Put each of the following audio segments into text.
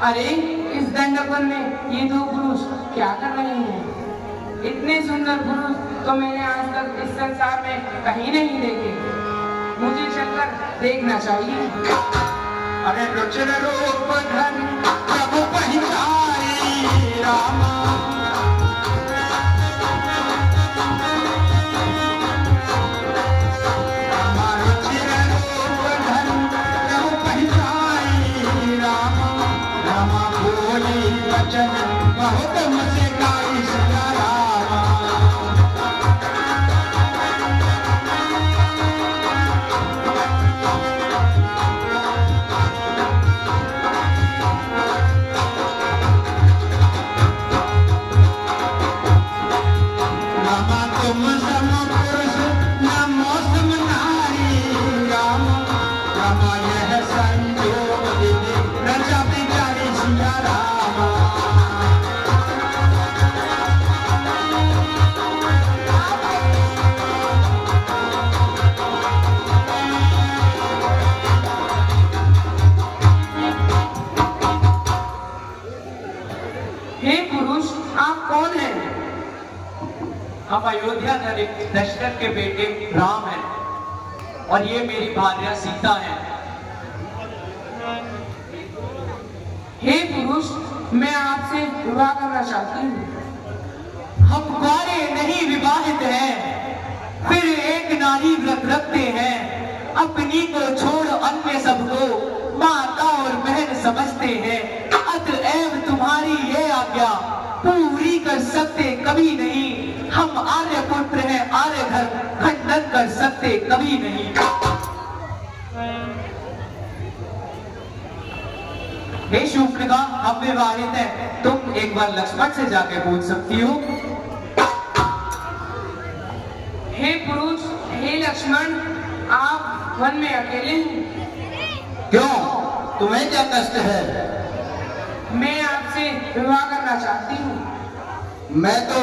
अरे इस दंडवन में ये दो पुरुष क्या कर रहे हैं? इतने सुंदर पुरुष तो मैंने आज तक इस संसार में कहीं नहीं देखे। मुझे चलकर देखना चाहिए। अरे रुचिर रूप धन प्रभु पहिचाई रामा, रुचिर रूप धन प्रभु पहिचाई रामा, रामा बोली वचन बहुत मुझे गाई सिया रामा। हम अयोध्या दशरथ के बेटे राम हैं और ये मेरी भार्या सीता है। हे पुरुष, मैं आपसे विवाह करना चाहती हूँ। हम कुंवारे नहीं विवाहित हैं, फिर एक नारी व्रत रखते हैं। अपनी को छोड़ अन्य सबको माता और बहन समझते हैं। अतएव तुम्हारी ये आज्ञा पूरी कर सकते कभी नहीं। हम आर्य पुत्र हैं, आर्य घर खंडन कर सकते कभी नहीं। हे शूर्पणखा, हम विवाहित हैं। तुम एक बार लक्ष्मण से जाके पूछ सकती हो। हे पुरुष, हे लक्ष्मण, आप वन में अकेले हैं। क्यों, तुम्हें क्या कष्ट है? मैं आपसे विवाह करना चाहती हूँ। मैं तो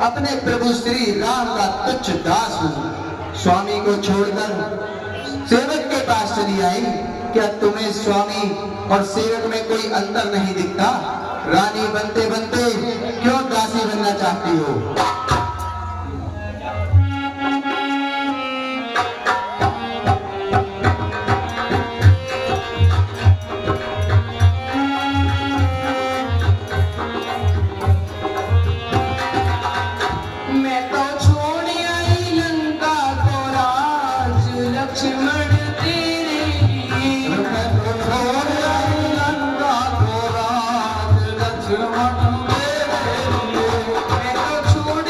अपने प्रभु श्री राम का तुच्छ दास हूँ। स्वामी को छोड़कर सेवक के पास चली आई। क्या तुम्हें स्वामी और सेवक में कोई अंतर नहीं दिखता? रानी बनते बनते क्यों दासी बनना चाहती हो? छोड़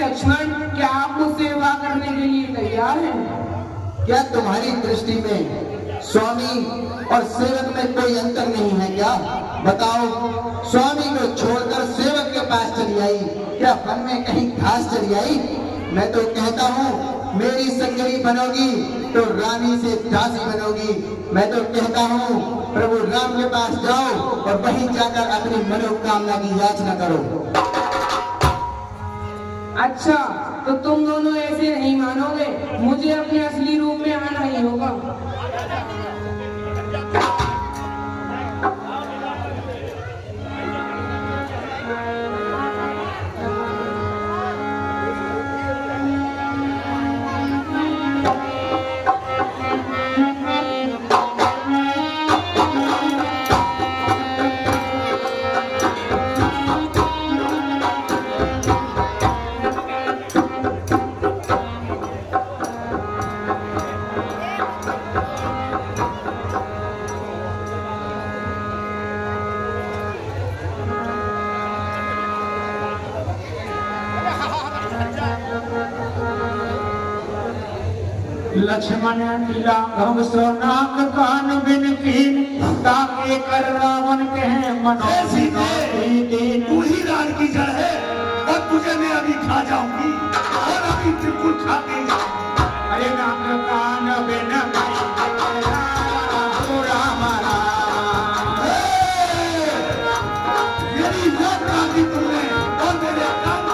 लक्ष्मण, क्या आप मुझसे विवाह करने के लिए तैयार हैं? क्या तुम्हारी दृष्टि में स्वामी और सेवक में कोई अंतर नहीं है क्या? बताओ, स्वामी को छोड़कर सेवक के पास चली आई, क्या वन में कहीं घास चली आई? मैं तो कहता हूँ मेरी संगरी बनोगी तो रानी से दासी बनोगी। मैं तो कहता हूँ प्रभु राम के पास जाओ और वहीं जाकर अपनी मनोकामना की याचना करो। अच्छा, तो तुम दोनों ऐसे नहीं मानोगे, मुझे अपने असली रूप में आना ही होगा। लक्ष्मण नीला घम सोनाक कान बिन कीन, ताके कर रावण कहे मनोसीन। तू ही रान की जड़ है और तुझे मैं अभी खा जाऊंगी और अभी बिल्कुल खा के जाऊंगी। अरे नाक कान बिन राम राम, मेरी नाक काटी तुमने और मेरे कान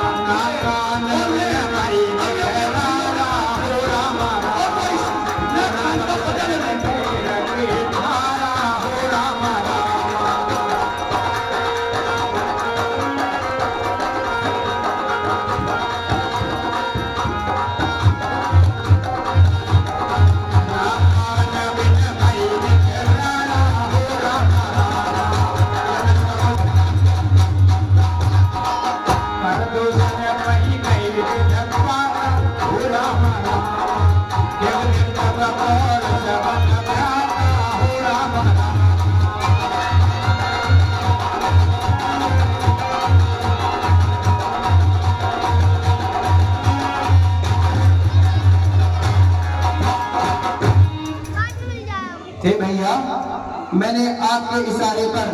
मैंने आपके इशारे पर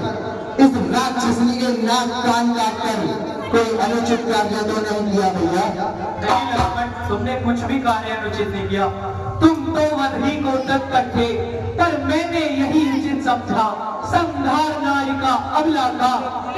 इस राक्षसनी के नाक कान काटकर कोई अनुचित कार्य तो नहीं किया भैया? नहीं लक्ष्मण, तुमने कुछ भी कार्य अनुचित नहीं किया। तुम तो वही को तत्पर थे, पर मैंने यही उचित समझा। संधार नायिका अबला का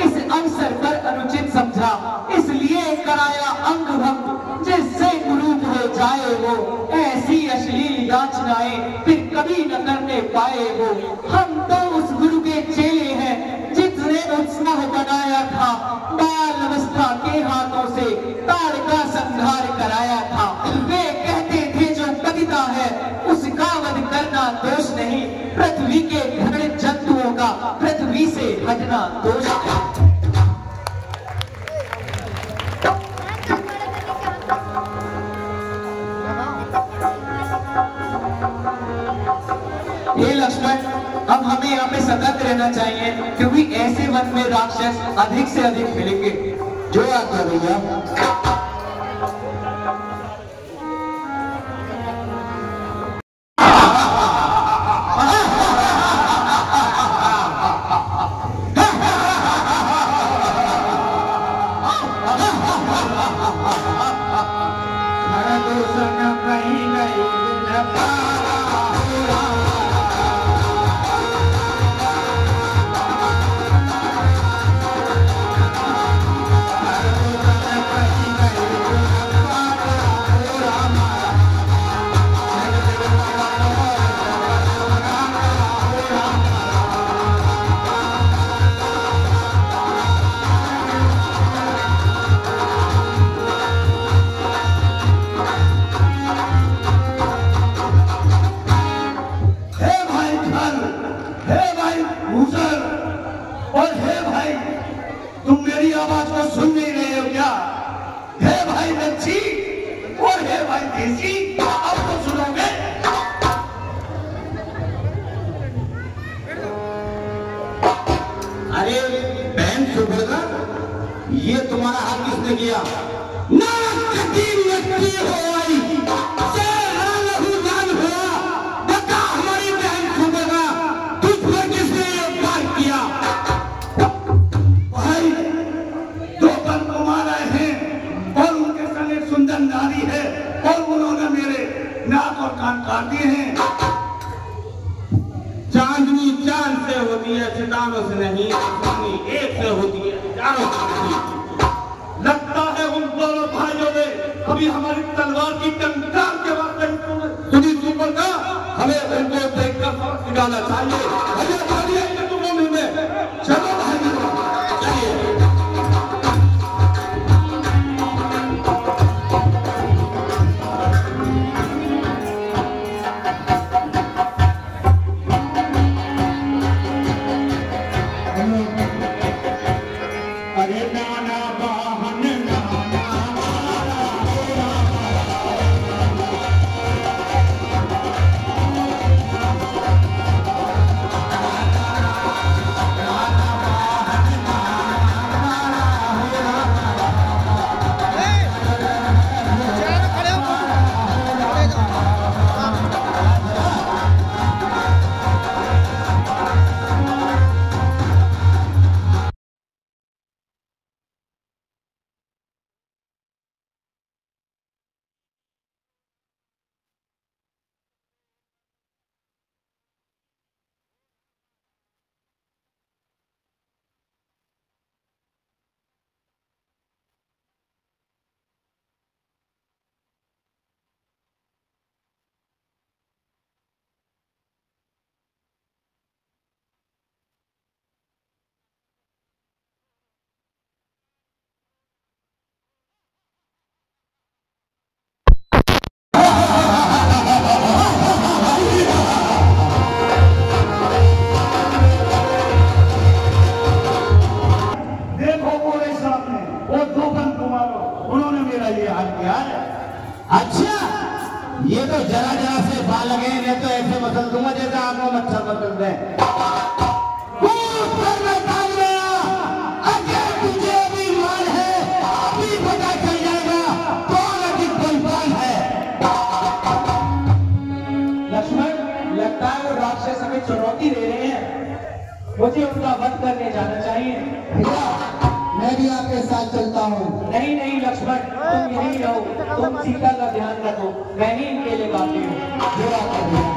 इस अवसर पर अनुचित समझा, इसलिए कराया अंग भंग, जिससे कुरूप हो जाए वो। ऐसी अश्लील याचनाएं फिर कभी न करने पाए वो। हम तो उस गुरु के चेले हैं जिसने उत्साह बनाया था, बाल अवस्था के हाथों से ताड़का संहार कराया था। वे कहते थे जो कविता है उसका वध करना दोष नहीं, पृथ्वी के घृणित जंतुओं का पृथ्वी से हटना दोष है। हे लक्ष्मण, अब हमें यहाँ पे सतर्क रहना चाहिए, क्योंकि ऐसे वन में राक्षस अधिक से अधिक मिलेंगे। जो आज्ञा भैया। अरे बहन सुभद्रा, ये तुम्हारा हाथ किसने किया? नाक चांदनी चांद से होती है, सितारों से नहीं। स्वामी एक से होती है, चारों से नहीं। लगता है उन दोनों भाइयों ने अभी हमारी तलवार की टंकार के वास्ते सुनी सुपर का हमें उनको देखकर सबक सिखाना चाहिए। चलो भाई चलिए। अच्छा, ये तो जरा जरा से बाल लगे, नहीं तो ऐसे मसल दूंगा जैसे आपको मच्छर मसल दे। तुझे अभी मान है, अभी पता चल जाएगा कौन अधिक बलवान है। लक्ष्मण, लगता है वो राक्षस हमें चुनौती दे रहे हैं। मुझे उनका वध करने जाना चाहिए। भैया मैं भी आपके साथ चलता हूँ। नहीं नहीं लक्ष्मण, तुम यहीं रहो, तुम सीता का ध्यान रखो, मैं ही इनके लिए काफी हूँ। जो आप करें।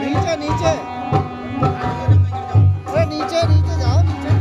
नीचे नीचे, अरे नीचे नीचे जाओ नीचे।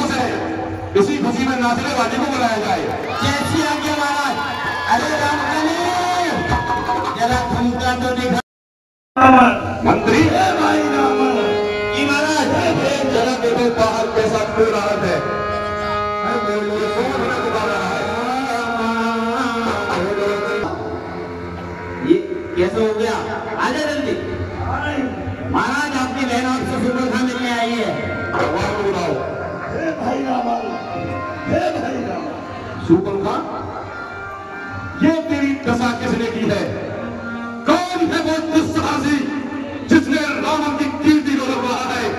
खुश है, इसी खुशी में नाचने वाले को बुलाया जाए। जैसी आज्ञा महाराज। अरे रामकली, जरा ठुमका तो दिखा। मंत्री ए भाई रावण, जी महाराज, जरा देखो बाहर कैसा क्यों रहा है। ये कैसे हो गया? आजा जल्दी। महाराज आपकी बहन आपसे सुबह मिलने आई है। सुपंखा, ये तेरी दशा किसने की है? कौन है वो दुस्साहसी जिसने रावण की कीर्ति को लुभाया है?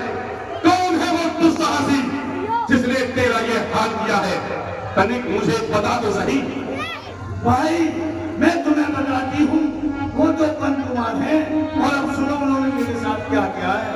कौन है वो दुस्साहसी जिसने तेरा ये हाल किया है? तनिक मुझे बता तो सही। भाई मैं तुम्हें बताती हूँ, वो तो पंचकुमार है, और अब सुनो उन्होंने मेरे साथ क्या किया है।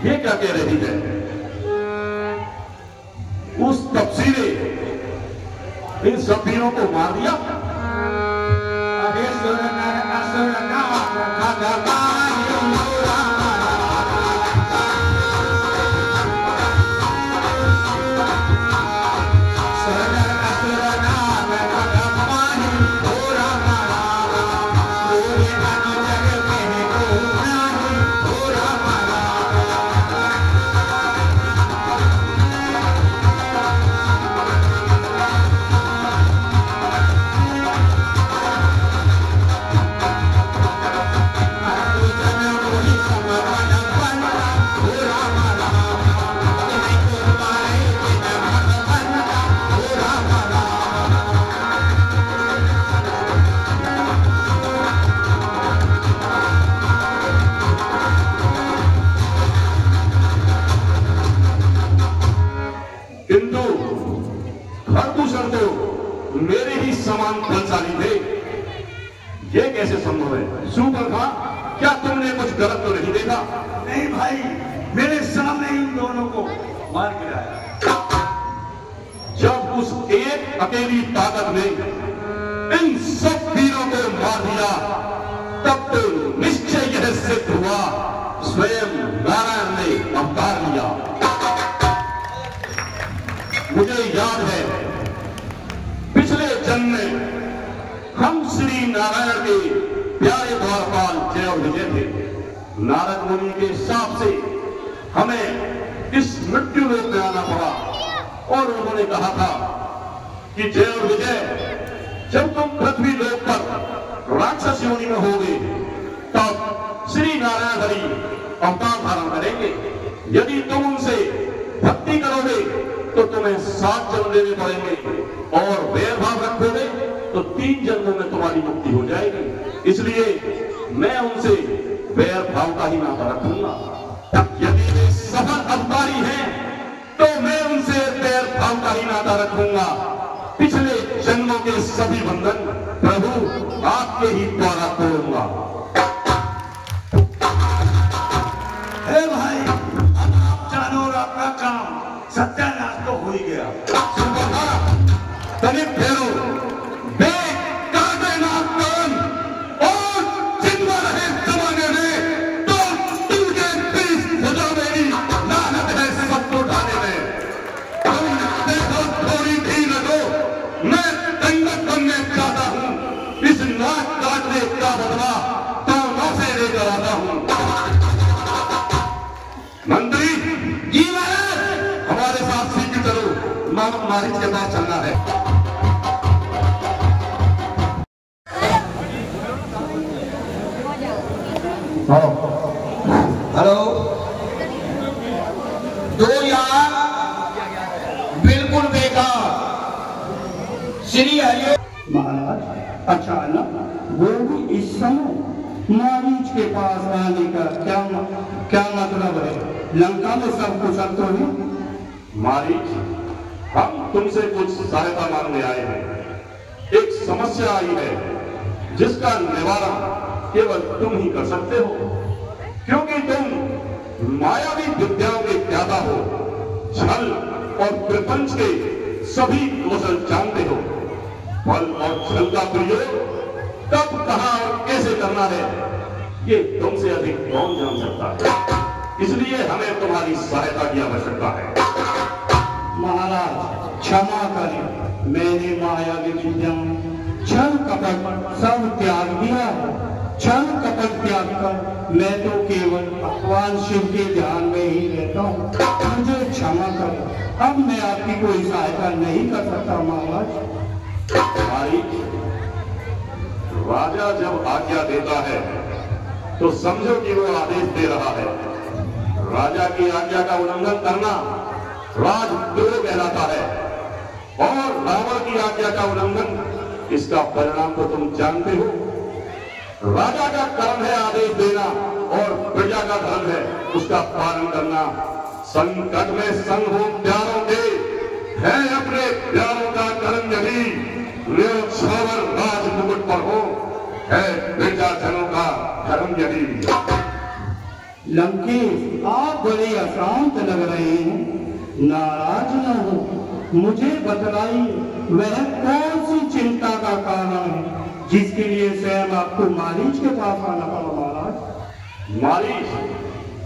ये क्या कह रही है? उस तपसी ने इन सब वीरों को मार दिया। किंतु खरदूषण तो मेरे ही समान बलशाली थे। ये कैसे संभव है? सुपर्णा, क्या तुमने कुछ गलत तो नहीं देखा? नहीं भाई, मेरे सामने इन दोनों को मार गिराया। जब उस एक अकेली ताकत ने इन सब वीरों को मार दिया, तब तो निश्चय यह सिद्ध हुआ स्वयं नारायण ने अवतार लिया। मुझे याद है पिछले जन्म में हम श्री नारायण के प्यारे द्वारपाल जय विजय थे। नारद मुनि के शाप से हमें इस मृत्यु लोक में आना पड़ा और उन्होंने कहा था कि जय और विजय, जब तुम पृथ्वी लोक पर राक्षस योनि में होगे तब श्री नारायण हरि अवतार धारण करेंगे। यदि तुम उनसे भक्ति करोगे तो तुम्हें 7 जन्म लेने पड़ेंगे और वैरभाव रखोगे तो 3 जन्मों में तुम्हारी मुक्ति हो जाएगी। इसलिए मैं उनसे वैरभाव का ही नाता रखूंगा। यदि वे सफल अवतारी हैं तो मैं उनसे वैरभाव का ही नाता रखूंगा। पिछले जन्मों के सभी बंधन प्रभु आपके ही द्वारा तोड़ूंगा। हे भाई, अब आप जानो और आपका काम सत्यानाश तो हो ही गया। तनिक फेरो, देख काटे ना कान, और जिंदा रहे जमाने में तो तुझे 30 भुजा मेरी लानत है सबको ढाने में। तुम देखो थोड़ी भी लगो, मैं दंडक बनने चाहता हूँ। इस नाक काटने का बदला दोनों से लेकर आता हूँ। मंत्री जी महाराज, हमारे साथ सीख चलो, मानव मारिच के पास चलना है। हेलो, तो यार बिल्कुल बेकार। श्री हरि महाराज, अचानक वो भी इस समय मारीच के पास आने का क्या मतलब है? लंका में सब कुशल तो है? मारीच, हम तुमसे कुछ सहायता मांगने आए हैं। एक समस्या आई है जिसका निवारण केवल तुम ही कर सकते हो, क्योंकि तुम मायावी विद्याओं के ज्ञाता हो, छल और प्रपंच के सभी कौशल जानते हो। बल और छल का प्रयोग कब, कहां और कैसे करना है ये तुमसे अधिक कौन जान सकता है। इसलिए हमें तुम्हारी सहायता की आवश्यकता है। महाराज क्षमा करें, मैंने मायावी विद्या छल कपट सब त्याग दिया है। छल कपट त्याग कर मैं तो केवल भगवान शिव के ध्यान में ही रहता हूँ। मुझे क्षमा करें, अब मैं आपकी कोई सहायता नहीं कर सकता महाराज। राजा जब आज्ञा देता है तो समझो कि वो आदेश दे रहा है। राजा की आज्ञा का उल्लंघन करना राजद्रोह कहलाता है, और रावण की आज्ञा का उल्लंघन, इसका परिणाम तो तुम जानते हो। राजा का कर्म है आदेश देना और प्रजा का धर्म है उसका पालन करना। संकट में संग हो प्यारों के, है अपने प्यारों का कर्म यदि न्योछावर राज मुकुट पर हो, है प्रजाजनों का धर्म यदि। लंकेश, आप बड़े अशांत लग रहे हैं। नाराज न हो, मुझे बतलाइए वह कौन सी चिंता का कारण है जिसके लिए स्वयं आपको मारीच के पास आना पड़ा महाराज। मारीच,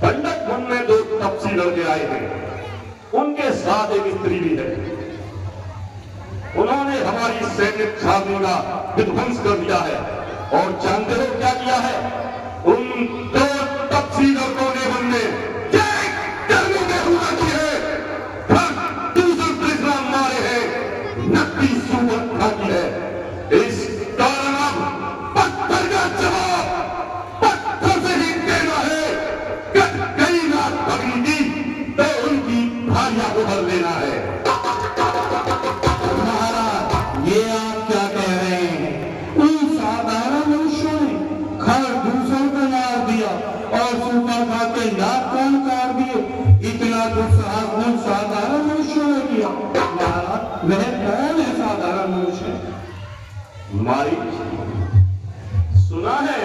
गंडक वन में 2 तपसी लड़के आए हैं, उनके साथ एक स्त्री भी है। उन्होंने हमारी सैन्य छावनी का विध्वंस कर दिया है और जानते हो क्या किया है? उन 2 तपसी लड़कों ने वन में गर्मी में हुआ की है, दूसरे तृष्णा मारे हैं, नकली सुवर खाती है। इस कारण अब पत्थर का जवाब पत्थर से ही देना है। कई रात पकड़ी थी तो उनकी भारिया को भर लेना है। महाराज, ये आप क्या कह रहे हैं? उन साधारण मनुष्यों ने खर दूसरों को मार दिया और सूखा खा के नाक कान काट दिए। इतना दुस्साहस उन साधारण मनुष्यों ने किया। महाराज, वह कौन है साधारण मनुष्य? मारीच, सुना है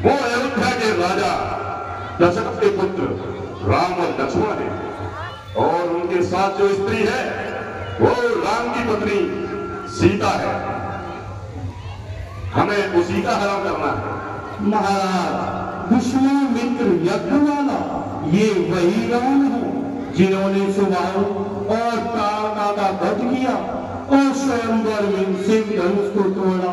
वो अयोध्या के राजा दशरथ के पुत्र राम और लक्ष्मण है और उनके साथ जो स्त्री है वो राम की पत्नी सीता है। हमें उसी का हरण करना है। महाराज, दुश्मन मित्र यज्ञ वाला ये वही राम है जिन्होंने सुबाहु और ताड़का का वध किया और स्वयंवर में शिव धनुष को तोड़ा,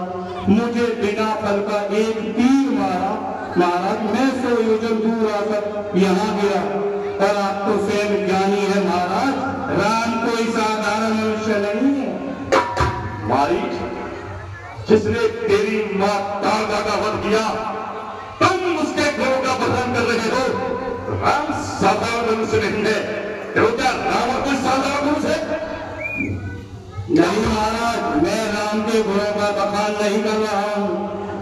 मुझे बिना फल का एक तीर मारा। महाराज, मैं 100 योजन दूर आकर यहाँ गिरा और आप तो स्वयं ज्ञानी है महाराज, राम कोई साधारण मनुष्य नहीं है। मारीच, जिसने तेरी मां ताड़का का वध किया तुम उसके घोड़ों का बदनाम कर रहे हो। राम साधारण मनुष्य नहीं है। क्या रावण कोई साधारण मनुष्य है? नहीं महाराज, मैं राम के घोड़ों का बखान नहीं कर रहा हूँ।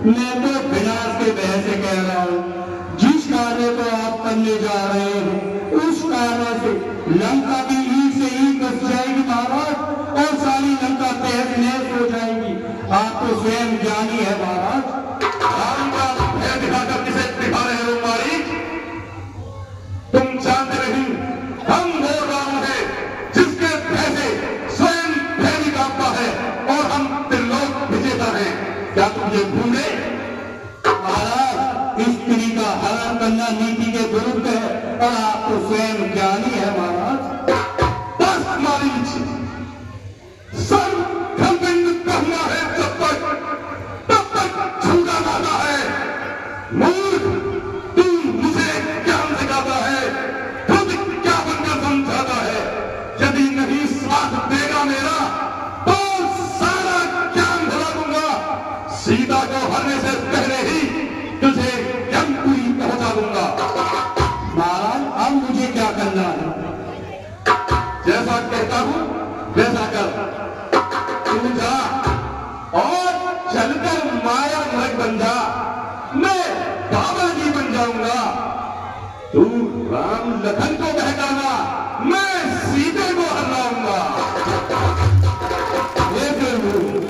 मैं तो विनाश के भय से कह रहा हूँ। जिस कार्य को आप करने जा रहे हैं उस कार्य से लंका की ईंट से ईंट बस जाएगी महाराज और सारी लंका तहस नहस हो जाएगी। आप तो स्वयं ज्ञानी है महाराज। राम का भय दिखाकर किसे दिखा रहे हो मारीच? तुम जानते नहीं हम वो राम है जिसके भय से स्वयं भय निकालता है और हम त्रिलोक विजेता हैं। क्या तुम ये भूले? महाराज, स्त्री का हरण करना नीति के विरुद्ध है और आप तो स्वयं ज्ञानी है महाराज। बस मारीच, सर्व खंडित करना है तब तक झूठा गाता है। मूर्ख, तू मुझे ज्ञान सिखाता है, खुद क्या बनकर समझाता है। यदि नहीं साथ देगा मेरा तो सारा ज्ञान भुला दूंगा। सीता को हरने से पहले ही तुझे यमपुरी पहुंचा दूंगा। महाराज, अब मुझे क्या करना है? जैसा कहता हूं वैसा कर। तू जा और चलकर माया मृग बन जा, मैं बाबा जी बन जाऊंगा। तू राम लखन को बहकाना, मैं सीते को हराऊंगा।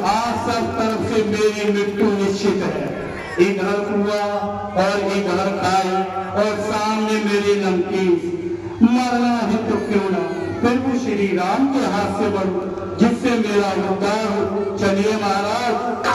आज सब तरफ से मेरी मृत्यु निश्चित है। इधर हुआ और इधर खाई और सामने मेरी लंकेश। मरना है तो क्यों ना प्रभु श्री राम के हाथ से बढ़ो जिससे मेरा उद्धार हो। चलिए महाराज,